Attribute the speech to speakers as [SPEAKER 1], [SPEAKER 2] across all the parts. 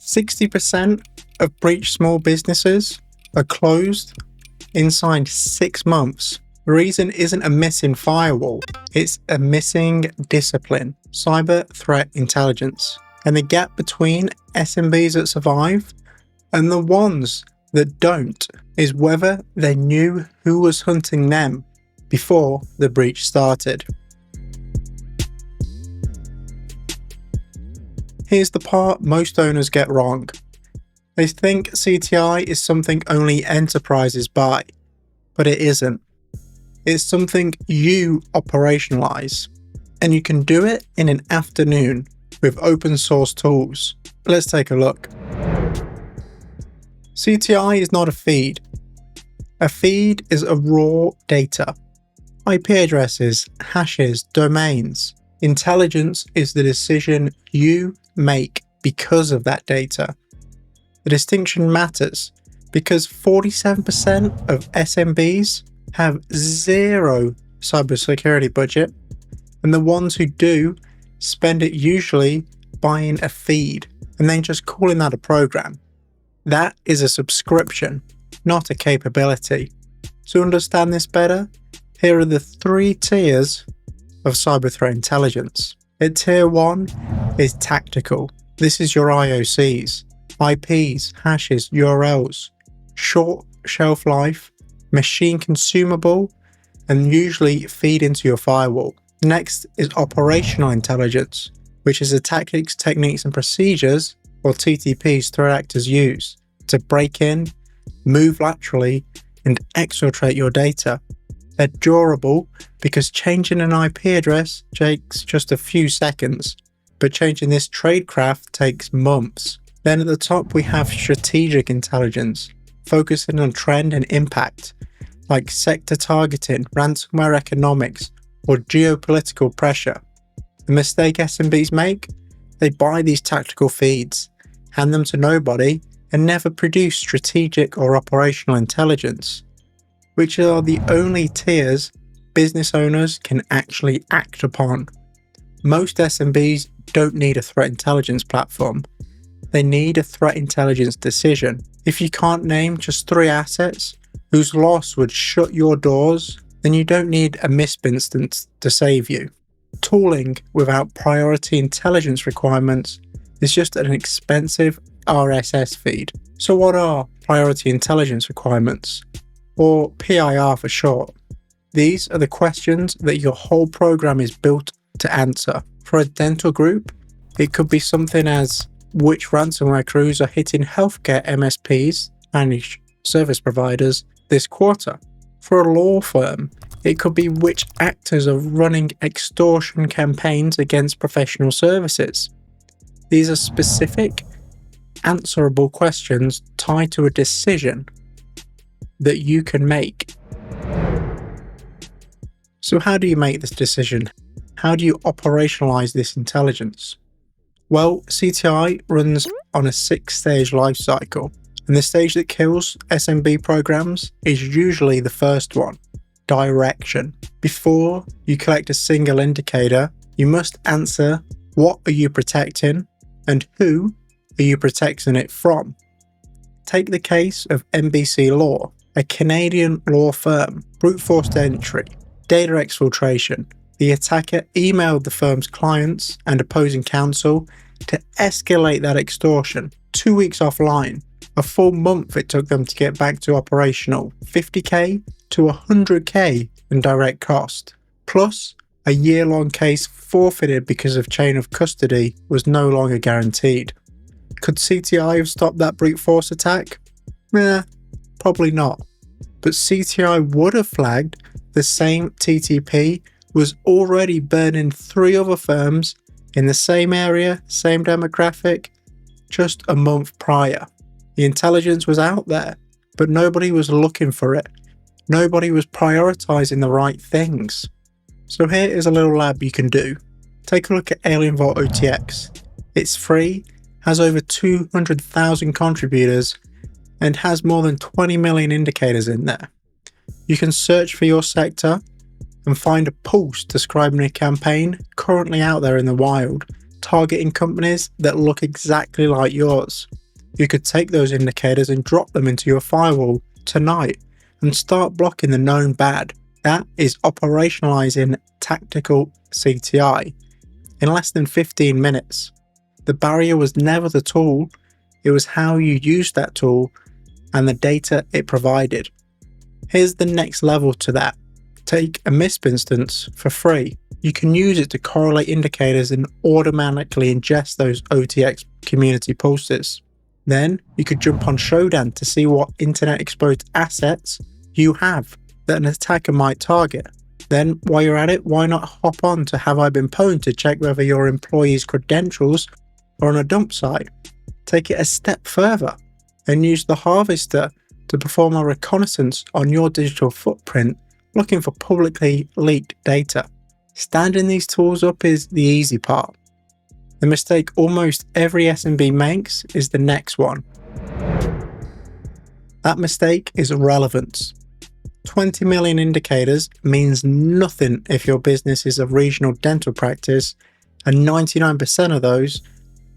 [SPEAKER 1] 60% of breached small businesses are closed inside 6 months. The reason isn't a missing firewall, it's a missing discipline, cyber threat intelligence. And the gap between SMBs that survive and the ones that don't is whether they knew who was hunting them before the breach started. Here's the part most owners get wrong. They think CTI is something only enterprises buy, but it isn't. It's something you operationalize, and you can do it in an afternoon with open source tools. Let's take a look. CTI is not a feed. A feed is a raw data. IP addresses, hashes, domains. Intelligence is the decision you make because of that data. The distinction matters because 47% of SMBs have zero cybersecurity budget, and the ones who do spend it usually buying a feed and then just calling that a program. That is a subscription, not a capability. To understand this better, here are the 3 tiers of cyber threat intelligence. At tier 1 is tactical. This is your IOCs, IPs, hashes, URLs, short shelf life, machine consumable, and usually feed into your firewall. Next is operational intelligence, which is the tactics, techniques, and procedures, or TTPs, threat actors use to break in, move laterally, and exfiltrate your data. They're durable because changing an IP address takes just a few seconds, but changing this tradecraft takes months. Then at the top we have strategic intelligence, focusing on trend and impact, like sector targeting, ransomware economics, or geopolitical pressure. The mistake SMBs make? They buy these tactical feeds, hand them to nobody, and never produce strategic or operational intelligence, which are the only tiers business owners can actually act upon. Most SMBs don't need a threat intelligence platform. They need a threat intelligence decision. If you can't name just 3 assets whose loss would shut your doors, then you don't need a MISP instance to save you. Tooling without priority intelligence requirements is just an expensive RSS feed. So what are priority intelligence requirements? Or PIR for short. These are the questions that your whole program is built to answer. For a dental group, it could be something as which ransomware crews are hitting healthcare MSPs, managed service providers, this quarter. For a law firm, it could be which actors are running extortion campaigns against professional services. These are specific, answerable questions tied to a decision that you can make. So how do you make this decision? How do you operationalize this intelligence? Well, CTI runs on a 6-stage lifecycle, and the stage that kills SMB programs is usually the first one, direction. Before you collect a single indicator, you must answer what are you protecting and who are you protecting it from. Take the case of NBC Law, a Canadian law firm, brute force entry, data exfiltration. The attacker emailed the firm's clients and opposing counsel to escalate that extortion. 2 weeks offline, a full month it took them to get back to operational, $50K to $100K in direct cost, plus a year-long case forfeited because of chain of custody was no longer guaranteed. Could CTI have stopped that brute force attack? Probably not. But CTI would have flagged the same TTP was already burning 3 other firms in the same area, same demographic, just a month prior. The intelligence was out there, but nobody was looking for it. Nobody was prioritizing the right things. So here is a little lab you can do. Take a look at AlienVault OTX. It's free, has over 200,000 contributors, and has more than 20 million indicators in there. You can search for your sector and find a post describing a campaign currently out there in the wild targeting companies that look exactly like yours. You could take those indicators and drop them into your firewall tonight and start blocking the known bad. That is operationalizing tactical CTI in less than 15 minutes. The barrier was never the tool, it was how you used that tool and the data it provided. Here's the next level to that. Take a MISP instance for free. You can use it to correlate indicators and automatically ingest those OTX community pulses. Then you could jump on Shodan to see what internet exposed assets you have that an attacker might target. Then while you're at it, why not hop on to Have I Been Pwned to check whether your employee's credentials are on a dump site. Take it a step further and use theHarvester to perform a reconnaissance on your digital footprint looking for publicly leaked data. Standing these tools up is the easy part. The mistake almost every SMB makes is the next one. That mistake is relevance. 20 million indicators means nothing if your business is a regional dental practice, and 99% of those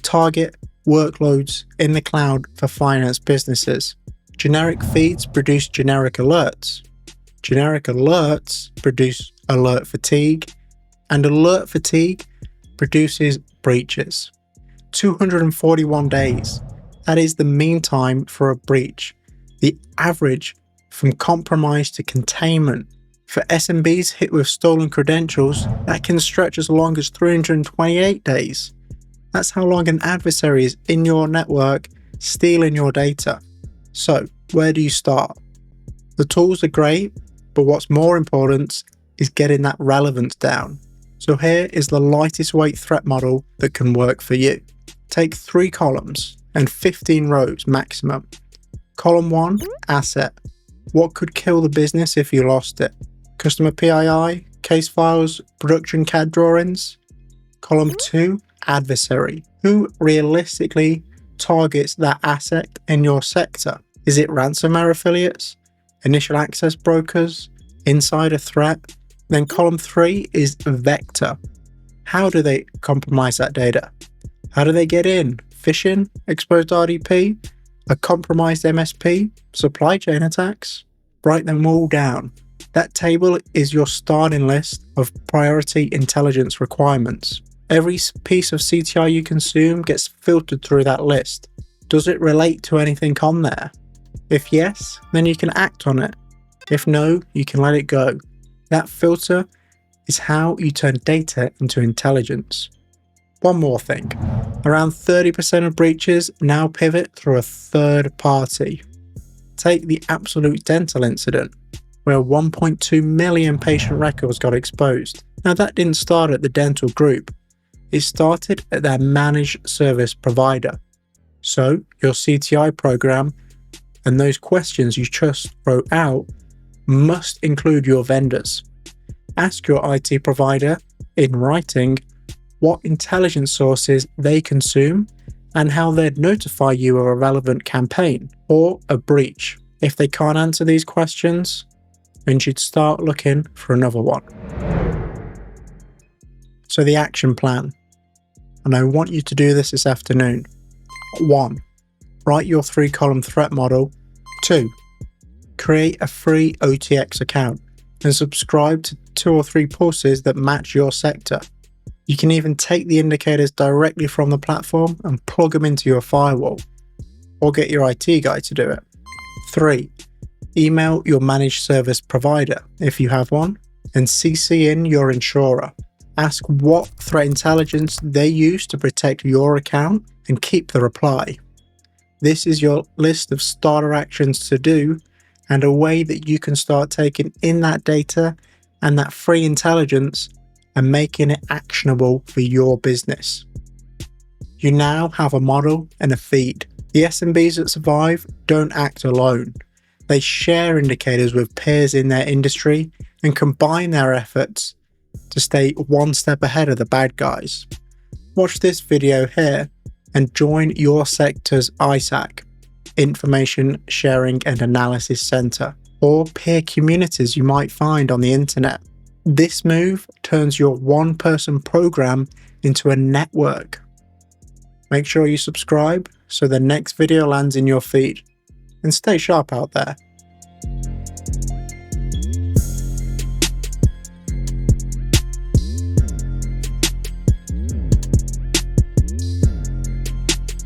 [SPEAKER 1] target workloads in the cloud for finance businesses. Generic feeds produce generic alerts. Generic alerts produce alert fatigue, and alert fatigue produces breaches. 241 days. That is the mean time for a breach. The average from compromise to containment. For SMBs hit with stolen credentials, that can stretch as long as 328 days. That's how long an adversary is in your network stealing your data. So, where do you start? The tools are great, but what's more important is getting that relevance down. So here is the lightest weight threat model that can work for you. Take 3 columns and 15 rows maximum. Column 1, asset. What could kill the business if you lost it? Customer PII, case files, production CAD drawings. Column 2, adversary. Who realistically targets that asset in your sector? Is it ransomware affiliates, initial access brokers, insider threat? Then column 3 is vector. How do they compromise that data? How do they get in? Phishing, exposed RDP, a compromised MSP, supply chain attacks? Write them all down. That table is your starting list of priority intelligence requirements. Every piece of CTI you consume gets filtered through that list. Does it relate to anything on there? If yes, then you can act on it. If no, you can let it go. That filter is how you turn data into intelligence. One more thing. Around 30% of breaches now pivot through a third party. Take the Absolute Dental incident, where 1.2 million patient records got exposed. Now that didn't start at the dental group. It started at their managed service provider. So your CTI program and those questions you just wrote out must include your vendors. Ask your IT provider in writing what intelligence sources they consume and how they'd notify you of a relevant campaign or a breach. If they can't answer these questions, then you should start looking for another one. So the action plan, and I want you to do this afternoon. 1. Write your 3-column threat model. 2. Create a free OTX account and subscribe to 2 or 3 pulses that match your sector. You can even take the indicators directly from the platform and plug them into your firewall, or get your IT guy to do it. 3. Email your managed service provider, if you have one, and CC in your insurer. Ask what threat intelligence they use to protect your account and keep the reply. This is your list of starter actions to do and a way that you can start taking in that data and that free intelligence and making it actionable for your business. You now have a model and a feed. The SMBs that survive don't act alone. They share indicators with peers in their industry and combine their efforts to stay one step ahead of the bad guys. Watch this video here and join your sector's ISAC, Information Sharing and Analysis Center, or peer communities you might find on the internet. This move turns your one-person program into a network Make sure you subscribe so the next video lands in your feed. And stay sharp out there.